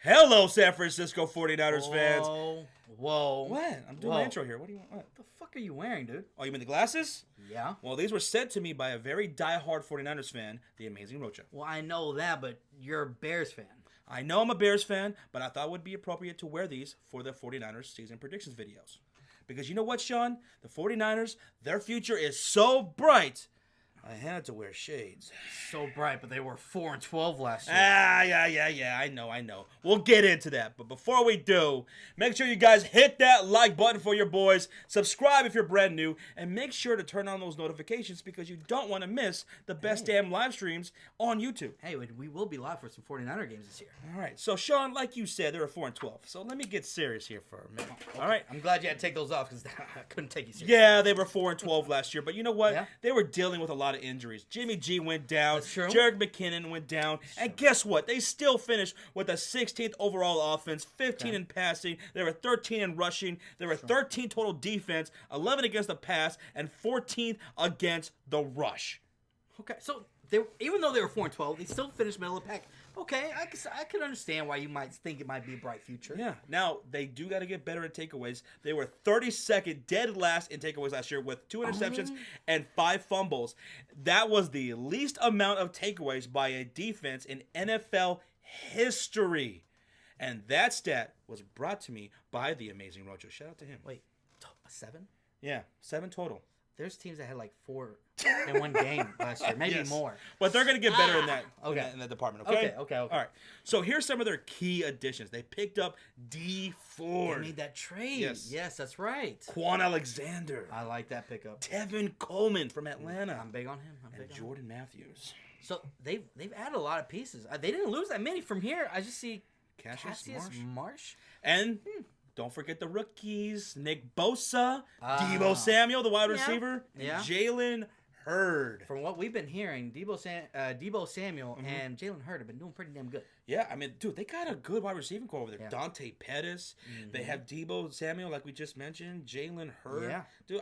Hello, San Francisco 49ers fans. Whoa. What? I'm doing my intro here. What do you want? What? What the fuck are you wearing, dude? Oh, you mean the glasses? Yeah. Well, these were sent to me by a very diehard 49ers fan, the amazing Rocha. Well, I know that, but you're a Bears fan. I know I'm a Bears fan, but I thought it would be appropriate to wear these for the 49ers season predictions videos. Because you know what, Sean? The 49ers, their future is so bright, I had to wear shades. So bright, but they were 4-12 last year. Yeah. I know. We'll get into that. But before we do, make sure you guys hit that like button for your boys. Subscribe if you're brand new. And make sure to turn on those notifications because you don't want to miss the best damn live streams on YouTube. Hey, we will be live for some 49er games this year. All right. So, Sean, like you said, they were 4-12. So let me get serious here for a minute. All right. I'm glad you had to take those off because I couldn't take you seriously. Yeah, they were 4-12 last year. But you know what? Yeah. They were dealing with a lot of injuries. Jimmy G went down. That's true. Jerick McKinnon went down. And guess what? They still finished with a 16th overall offense, 15 in passing. They were 13 in rushing. They were 13 total defense, 11 against the pass, and 14th against the rush. Okay, so even though they were 4-12, they still finished middle of the pack. Okay, I can understand why you might think it might be a bright future. Yeah. Now, they do got to get better at takeaways. They were 32nd, dead last in takeaways last year with 2 interceptions and 5 fumbles. That was the least amount of takeaways by a defense in NFL history. And that stat was brought to me by the amazing Rocho. Shout out to him. Wait, 7? Yeah, 7 total. There's teams that had like 4 in one game last year, maybe more. But they're going to get better in that okay. in that department, okay? Okay. All right. So here's some of their key additions. They picked up D Ford. They made that trade. Yes, that's right. Quan Alexander. I like that pickup. Tevin Coleman from Atlanta. I'm big on him. And Jordan Matthews. So they've added a lot of pieces. They didn't lose that many from here. I just see Cassius Marsh. And don't forget the rookies. Nick Bosa, Deebo Samuel, the wide receiver, and Jalen Hurd. From what we've been hearing, Deebo Samuel and Jalen Hurd have been doing pretty damn good. Yeah, I mean, dude, they got a good wide receiving core over there. Dante Pettis. They have Deebo Samuel, like we just mentioned. Jalen Hurd. Yeah. Dude,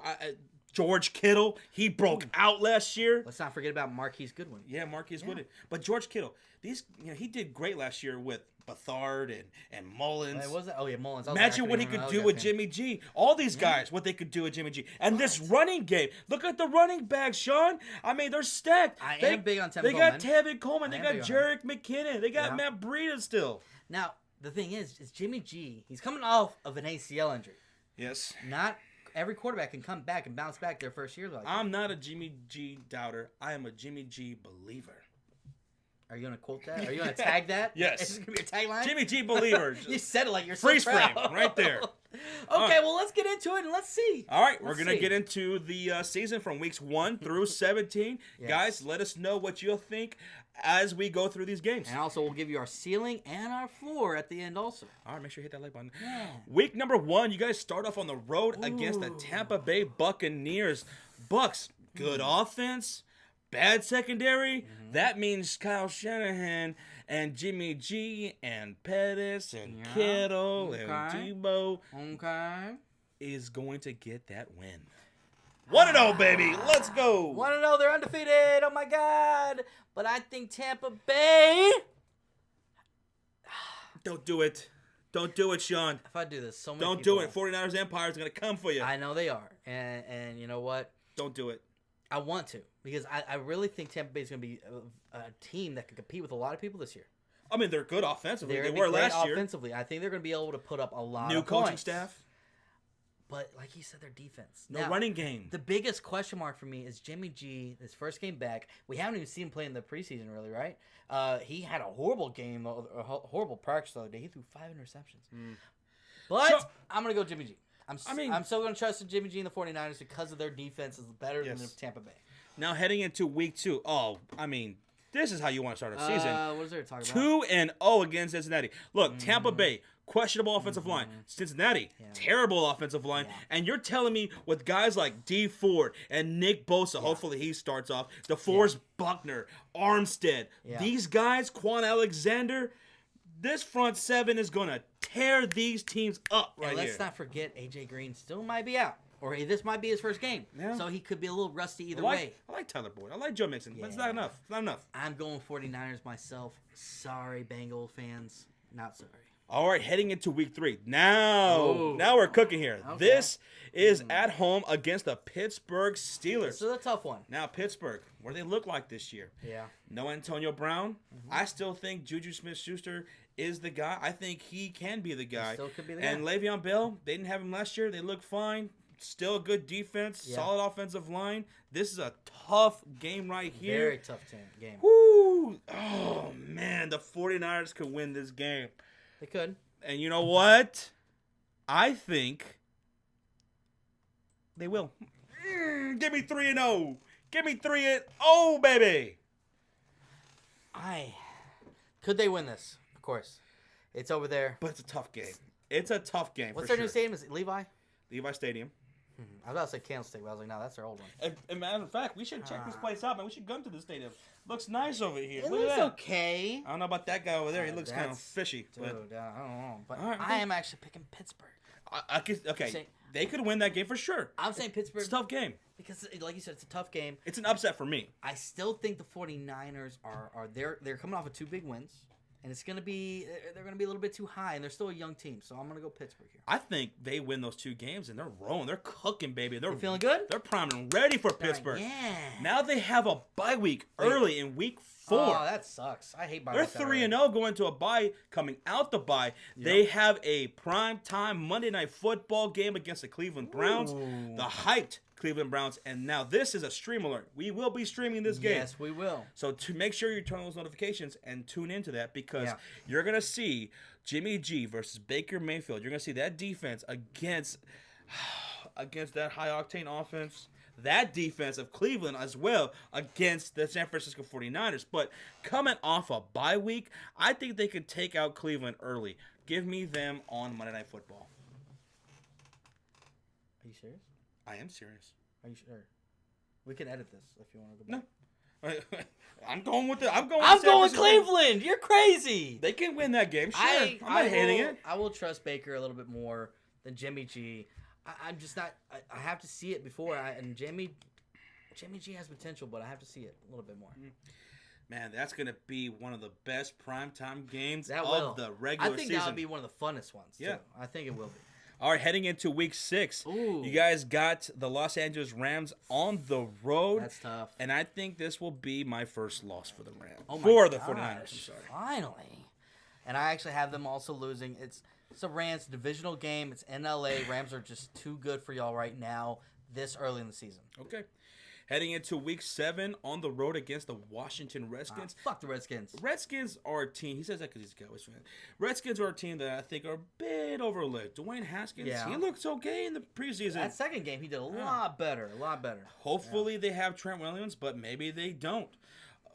George Kittle, he broke out last year. Let's not forget about Marquise Goodwin. Yeah, Marquise Goodwin. But George Kittle, he did great last year with Bethard and Mullins. Was that? Oh, yeah, Mullins. Imagine what he could do with Jimmy G. All these guys, what they could do with Jimmy G. And this running game. Look at the running backs, Sean. I mean, they're stacked. I am big on Tevin Coleman. They got Tevin Coleman. They got Jerick McKinnon. They got Matt Breida still. Now, the thing is Jimmy G, he's coming off of an ACL injury. Yes. Not every quarterback can come back and bounce back their first year like that. I'm not a Jimmy G doubter. I am a Jimmy G believer. Are you going to quote that? Are you going to tag that? Yes. Is this going to be your tagline? Jimmy G believer. You said it like you're Freeze so proud. frame right there. Okay, well, let's get into it and let's see. All right, we're going to get into the season from weeks 1 through 17. Yes. Guys, let us know what you'll think as we go through these games. And also, we'll give you our ceiling and our floor at the end also. All right, make sure you hit that like button. Yeah. Week number 1, you guys start off on the road against the Tampa Bay Buccaneers. Bucks, good offense, bad secondary. That means Kyle Shanahan and Jimmy G and Pettis and Kittle and Deebo is going to get that win. 1-0, baby. Let's go. 1-0. They're undefeated. Oh, my God. But I think Tampa Bay. Don't do it. Don't do it, Sean. If I do this, so many Don't people. do it. 49ers Empire is going to come for you. I know they are. And you know what? Don't do it. I want to because I really think Tampa Bay is going to be a team that can compete with a lot of people this year. I mean, they're good offensively. They were were last year. Offensively, I think they're going to be able to put up a lot New of coaching points. staff. But like you said, their defense. No running game. The biggest question mark for me is Jimmy G, his first game back. We haven't even seen him play in the preseason, really, right? He had a horrible game, a horrible practice the other day. He threw 5 interceptions. But I'm going to go Jimmy G. I'm still going to trust in Jimmy G and the 49ers because of their defense is better than the Tampa Bay. Now, heading into week 2. Oh, I mean, this is how you want to start a season. What is there to talk about? 2-0 against Cincinnati. Look, Tampa Bay, questionable offensive line. Cincinnati, terrible offensive line. And you're telling me with guys like D Ford and Nick Bosa, hopefully he starts off, DeForest Buckner, Armstead, these guys, Quan Alexander, this front 7 is going to tear these teams up right here. And let's not forget A.J. Green still might be out. Or this might be his first game. Yeah. So he could be a little rusty either way. I like Tyler Boyd. I like Joe Mixon. But it's not enough. It's not enough. I'm going 49ers myself. Sorry, Bengal fans. Not sorry. All right, heading into week 3. Now we're cooking here. Okay. This is at home against the Pittsburgh Steelers. This is a tough one. Now, Pittsburgh, what do they look like this year? Yeah. No Antonio Brown. I still think Juju Smith-Schuster is the guy. I think he can be the guy. He still could be the And guy. Le'Veon Bell, they didn't have him last year. They look fine. Still a good defense, solid offensive line. This is a tough game right here. Very tough game. Woo! Oh, man, the 49ers could win this game. They could. And you know what? I think they will. Give me 3-0. Give me 3-0, baby. Could they win this? Of course. It's over there. But it's a tough game. It's a tough game. What's for their new sure. stadium? Is it Levi? Levi Stadium. I was about to say Candlestick, but I was like, no, that's their old one. As a matter of fact, we should check this place out, man. We should come to the stadium. Looks nice over here. It Look looks at that. okay. I don't know about that guy over there. He looks kind of That's- fishy. Dude, But I don't know. But All right, I am actually picking Pittsburgh. okay, they could win that game for sure. I'm saying Pittsburgh It's a tough game. because, like you said, it's a tough game. It's an upset for me. I still think the 49ers are they're coming off of 2 big wins. And they're gonna be a little bit too high, and they're still a young team, so I'm gonna go Pittsburgh here. I think they win those 2 games, and they're rolling. They're cooking, baby. They're You feeling good? They're primed and ready for Pittsburgh. Yeah. Now they have a bye week early in week 4. Oh, that sucks. I hate bye They're weeks that 3-0 going to a bye, coming out the bye. They have a prime time Monday Night Football game against the Cleveland Browns, Ooh. the hyped Cleveland Browns. And now this is a stream alert. We will be streaming this game. Yes, we will. So to make sure you turn on those notifications and tune into that because Yeah. you're going to see Jimmy G versus Baker Mayfield. You're going to see that defense against that high-octane offense. That defense of Cleveland as well against the San Francisco 49ers. But coming off a bye week, I think they could take out Cleveland early. Give me them on Monday Night Football. Are you serious? I am serious. Are you sure? We can edit this if you want to go back. No. I'm going with it. I'm going with Cleveland. You're crazy. They can win that game. Sure. I'm not I hating will, it. I will trust Baker a little bit more than Jimmy G. I'm just not. I have to see it before. And Jimmy G has potential, but I have to see it a little bit more. Man, that's going to be one of the best primetime games That of will. the regular I think season. that would be one of the funnest ones. Yeah. Too. I think it will be. All right, heading into week 6. Ooh. You guys got the Los Angeles Rams on the road. That's tough. And I think this will be my first loss for the Rams. Oh my for the gosh, 49ers, I'm sorry. Finally. And I actually have them also losing. It's a Rams divisional game. It's in LA. Rams are just too good for y'all right now this early in the season. Okay. Heading into week 7 on the road against the Washington Redskins. Fuck the Redskins. Redskins are a team. He says that because he's a Cowboys fan. Redskins are a team that I think are a bit overlooked. Dwayne Haskins, Yeah. he looks okay in the preseason. That second game, he did a lot better. A lot better. Hopefully they have Trent Williams, but maybe they don't.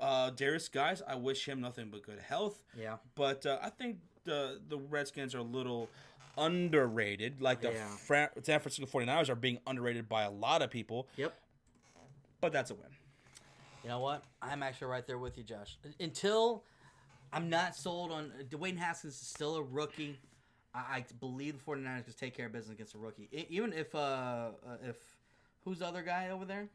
Darius Guys, I wish him nothing but good health. Yeah. But I think the Redskins are a little underrated. Like the Yeah. San Francisco 49ers are being underrated by a lot of people. Yep. But that's a win. You know what? I'm actually right there with you, Josh. Until I'm not sold on Dwayne Haskins is still a rookie. I believe the 49ers can take care of business against a rookie. Even if who's the other guy over there?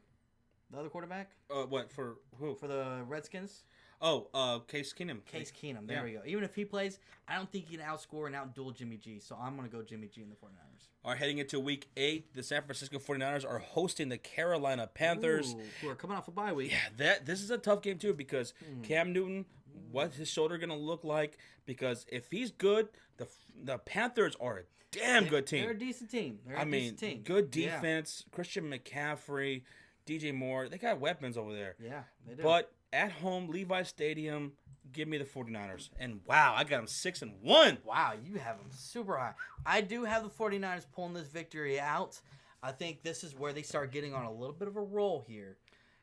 The other quarterback? What for who? For the Redskins? Case Keenum. Case Keenum. There we go. Even if he plays, I don't think he can outscore and outduel Jimmy G. So I'm going to go Jimmy G in the 49ers. Are heading into week 8. The San Francisco 49ers are hosting the Carolina Panthers. Ooh, who are coming off a bye week. Yeah, this is a tough game too because Cam Newton, what's his shoulder going to look like? Because if he's good, the Panthers are a damn good team. They're a decent team. Decent team. Good defense. Yeah. Christian McCaffrey, DJ Moore. They got weapons over there. Yeah, they do. But at home, Levi Stadium, give me the 49ers. And wow, I got them 6-1. Wow, you have them super high. I do have the 49ers pulling this victory out. I think this is where they start getting on a little bit of a roll here.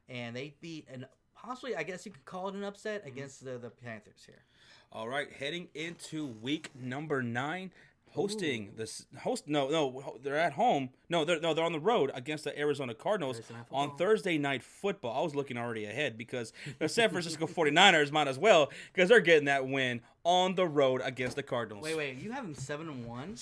And they beat, and possibly, I guess you could call it an upset against the Panthers here. All right, heading into week number 9. Hosting they're at home. They're on the road against the Arizona Cardinals on Thursday Night Football. I was looking already ahead because the San Francisco 49ers might as well because they're getting that win on the road against the Cardinals. Wait, you have them 7-1?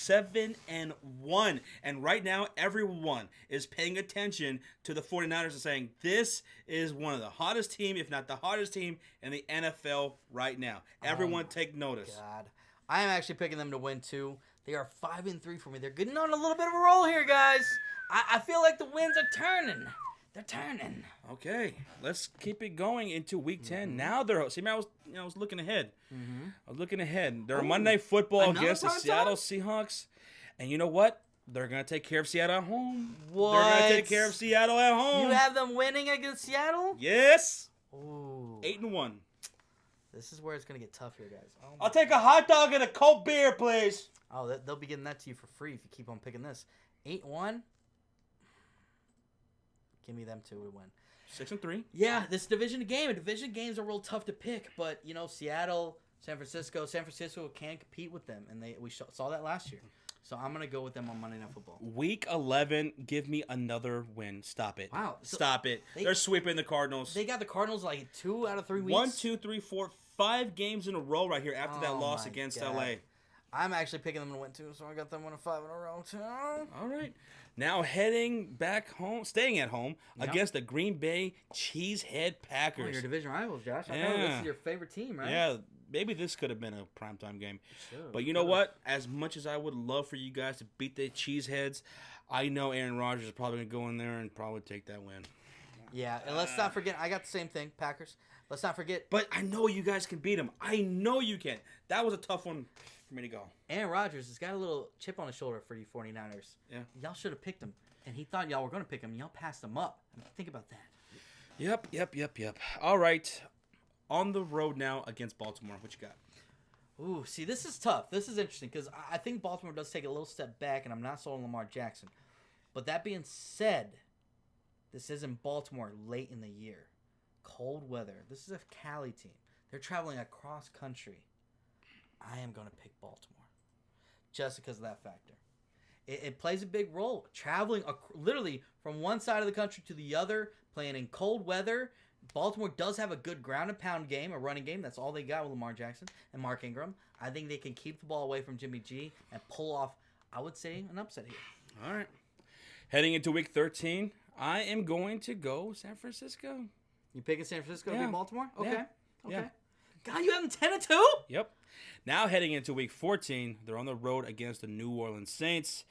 7-1. And right now everyone is paying attention to the 49ers and saying this is one of the hottest team, if not the hottest team in the NFL right now. Everyone take notice. God. I am actually picking them to win too. They are 5-3 for me. They're getting on a little bit of a roll here, guys. I feel like the winds are turning. They're turning. Okay, let's keep it going into Week 10. Now they're see, man, I was looking ahead. I was looking ahead. They're Monday Night Football against the Seattle Seahawks, and you know what? They're gonna take care of Seattle at home. What? They're gonna take care of Seattle at home. You have them winning against Seattle? Yes. Ooh. 8-1. This is where it's gonna get tough here, guys. Oh, I'll take a hot dog and a cold beer, please. Oh, they'll be getting that to you for free if you keep on picking this. 8-1. Give me them two to win. 6-3. Yeah, this division game. Division games are real tough to pick, but you know, Seattle, San Francisco can compete with them, and we saw that last year. So I'm gonna go with them on Monday Night Football. Week 11, give me another win. Stop it. Wow. So Stop it. They're sweeping the Cardinals. They got the Cardinals like 2 out of 3 weeks. 1, 2, 3, 4, 5 games in a row right here after that loss against LA. I'm actually picking them to win too, so I got them winning 5 in a row too. All right. Now heading back home, staying at home against the Green Bay Cheesehead Packers. Oh, your division rivals, Josh. I Yeah. know this is your favorite team, right? Yeah, maybe this could have been a primetime game. Sure, But you know what? As much as I would love for you guys to beat the Cheeseheads, I know Aaron Rodgers is probably going to go in there and probably take that win. Yeah, and let's not forget, I got the same thing, Packers. Let's not forget. But I know you guys can beat them. I know you can. That was a tough one for me to go. Aaron Rodgers has got a little chip on his shoulder for you 49ers. Yeah. Y'all should have picked him. And he thought y'all were going to pick him, and y'all passed him up. I mean, think about that. Yep. All right. On the road now against Baltimore. What you got? Ooh, see, this is tough. This is interesting because I think Baltimore does take a little step back, and I'm not sold on Lamar Jackson. But that being said, this isn't Baltimore late in the year. Cold weather. This is a Cali team. They're traveling across country. I am going to pick Baltimore just because of that factor. It plays a big role. Traveling literally from one side of the country to the other, playing in cold weather. Baltimore does have a good ground and pound game, a running game. That's all they got with Lamar Jackson and Mark Ingram. I think they can keep the ball away from Jimmy G and pull off, I would say, an upset here. All right. Heading into Week 13, I am going to go San Francisco. You picking San Francisco to beat Baltimore? Okay. Yeah. Okay. Yeah. God, you have them 10-2? Yep. Now heading into Week 14, they're on the road against the New Orleans Saints,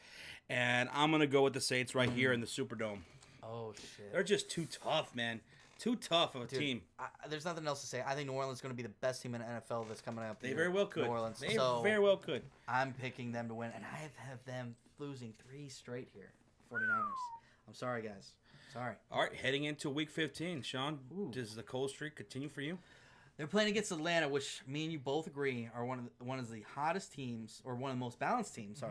and I'm going to go with the Saints right here in the Superdome. Oh, shit. They're just too tough, man. Too tough of a team. There's nothing else to say. I think New Orleans is going to be the best team in the NFL that's coming up. They very well could. New Orleans. They very well could. I'm picking them to win, and I have them losing 3 straight here. 49ers. I'm sorry, guys. Sorry. All right, heading into Week 15, Sean, does the cold streak continue for you? They're playing against Atlanta, which me and you both agree are one of the hottest teams, or one of the most balanced teams,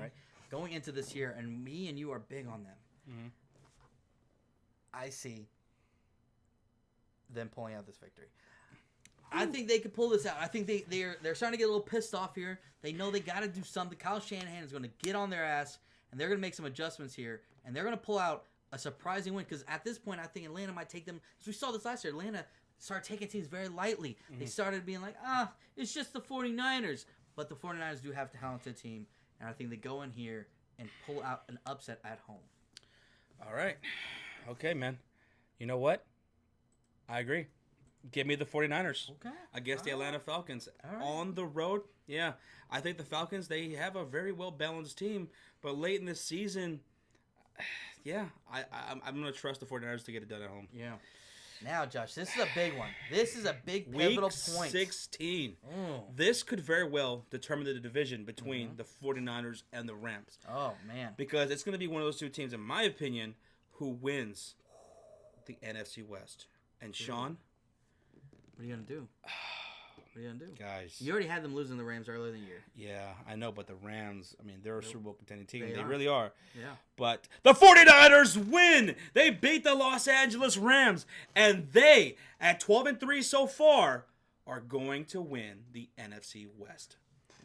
going into this year, and me and you are big on them. Mm-hmm. I see them pulling out this victory. I think they could pull this out. I think they're starting to get a little pissed off here. They know they got to do something. Kyle Shanahan is going to get on their ass, and they're going to make some adjustments here, and they're going to pull out a surprising win, because at this point, I think Atlanta might take them, because we saw this last year, Atlanta started taking teams very lightly. Mm-hmm. They started being like, it's just the 49ers. But the 49ers do have a talented team, and I think they go in here and pull out an upset at home. All right. Okay, man. You know what? I agree. Give me the 49ers against the Atlanta Falcons on the road. Yeah, I think the Falcons, they have a very well-balanced team, but late in the season, I'm going to trust the 49ers to get it done at home. Yeah. Now, Josh, this is a big one. This is a big pivotal point. Week 16. This could very well determine the division between the 49ers and the Rams. Oh, man. Because it's going to be one of those two teams, in my opinion, who wins the NFC West. And Sean? What are you going to do? What are you going to do? Guys. You already had them losing the Rams earlier in the year. Yeah, I know, but the Rams, I mean, they're a Super Bowl contending team. They really are. Yeah. But the 49ers win! They beat the Los Angeles Rams. And they, at 12-3 so far, are going to win the NFC West.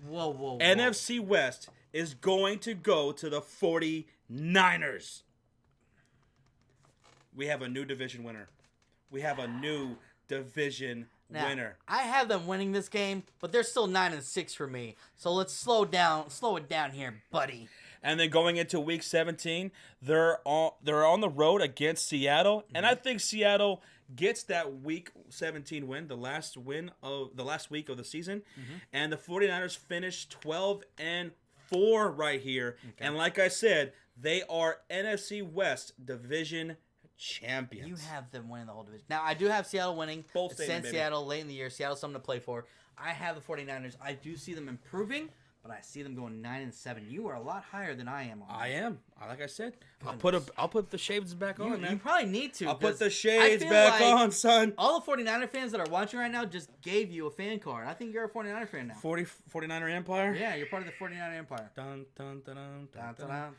Whoa. NFC West is going to go to the 49ers. We have a new division winner. We have a new division winner. I have them winning this game, but they're still 9-6 for me. So let's slow it down here, buddy. And then going into Week 17, they're on the road against Seattle, and I think Seattle gets that Week 17 win, the last week of the season, and the 49ers finish 12-4 right here. Okay. And like I said, they are NFC West division champions. You have them winning the whole division. Now, I do have Seattle winning. Both sent Seattle late in the year. Seattle's something to play for. I have the 49ers. I do see them improving, but I see them going 9-7. You are a lot higher than I am. I am. Like I said, I'll put the shades back on, man. You probably need to. I'll put the shades back on, son. All the 49er fans that are watching right now just gave you a fan card. I think you're a 49er fan now. 49er Empire? Yeah, you're part of the 49er Empire. Dun, dun, dun, dun, dun, dun, dun.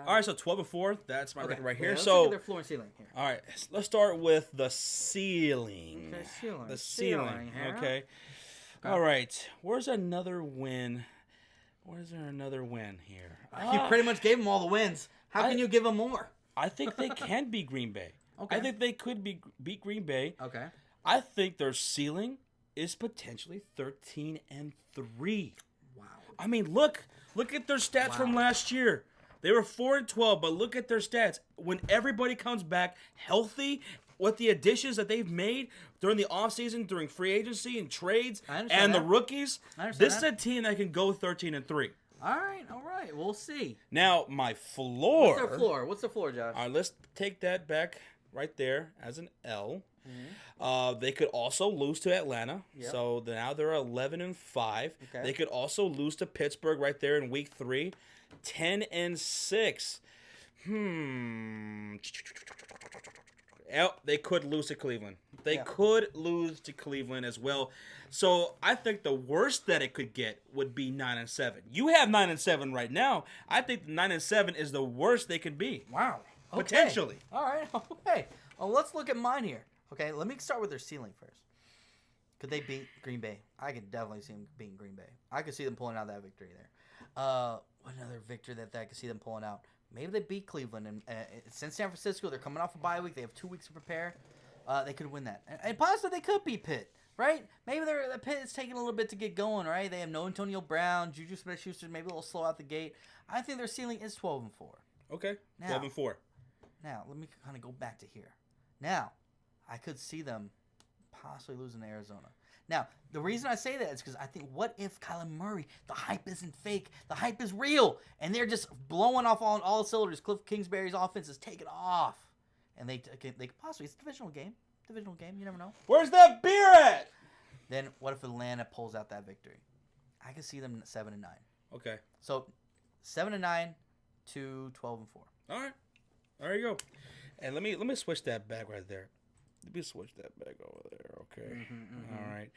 All right, so 12-4. That's my record right here. Let's so look at their floor and ceiling here. All right, let's start with the ceiling. Okay, The ceiling. Okay. All right. Where's another win? Where's there another win here? You pretty much gave them all the wins. How can you give them more? I think they can beat Green Bay. Okay. I think they could beat Green Bay. Okay. I think their ceiling is potentially 13-3. Wow. I mean, look at their stats from last year. They were 4-12, but look at their stats. When everybody comes back healthy, with the additions that they've made during the offseason, during free agency and trades, and the rookies, this is a team that can go 13-3. All right. We'll see. Now, my floor. What's their floor, Josh? All right, let's take that back right there as an L. Mm-hmm. They could also lose to Atlanta. Yep. So now they're 11-5. Okay. They could also lose to Pittsburgh right there in week 3. 10-6. They could lose to Cleveland. They could lose to Cleveland as well. So I think the worst that it could get would be 9-7. You have 9-7 right now. I think 9-7 is the worst they could be. Wow. Okay. Potentially. All right. Okay. Well, let's look at mine here. Okay. Let me start with their ceiling first. Could they beat Green Bay? I could definitely see them beating Green Bay. I could see them pulling out that victory there. What another victory that I could see them pulling out? Maybe they beat Cleveland. And since San Francisco, they're coming off a bye week. They have 2 weeks to prepare. They could win that. And possibly they could beat Pitt, right? Maybe the Pitt is taking a little bit to get going, right? They have no Antonio Brown. Juju Smith-Schuster maybe a little slow out the gate. I think their ceiling is 12-4. Okay, 12-4. Now, let me kind of go back to here. Now, I could see them possibly losing to Arizona. Now, the reason I say that is because I think, what if Kyler Murray, the hype isn't fake, the hype is real, and they're just blowing off on all cylinders. Cliff Kingsbury's offense is taking off, and they could possibly, it's a divisional game, you never know. Where's that beer at? Then what if Atlanta pulls out that victory? I could see them 7-9. Okay. So 7-9 to 12-4. All right, there you go. And let me switch that back right there. Let me switch that back over there, okay? All right.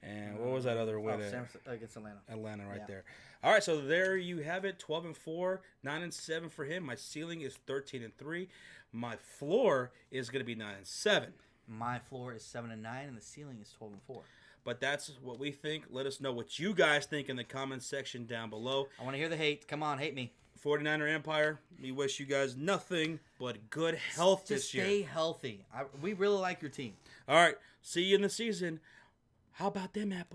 And what was that other win? Against Atlanta. Atlanta right there. All right, so there you have it, 12-4, 9-7 for him. My ceiling is 13-3. My floor is going to be 9-7. My floor is 7-9, and the ceiling is 12-4. But that's what we think. Let us know what you guys think in the comments section down below. I want to hear the hate. Come on, hate me. 49er Empire, we wish you guys nothing but good health this year. Stay healthy. We really like your team. All right, see you in the season. How about them apples?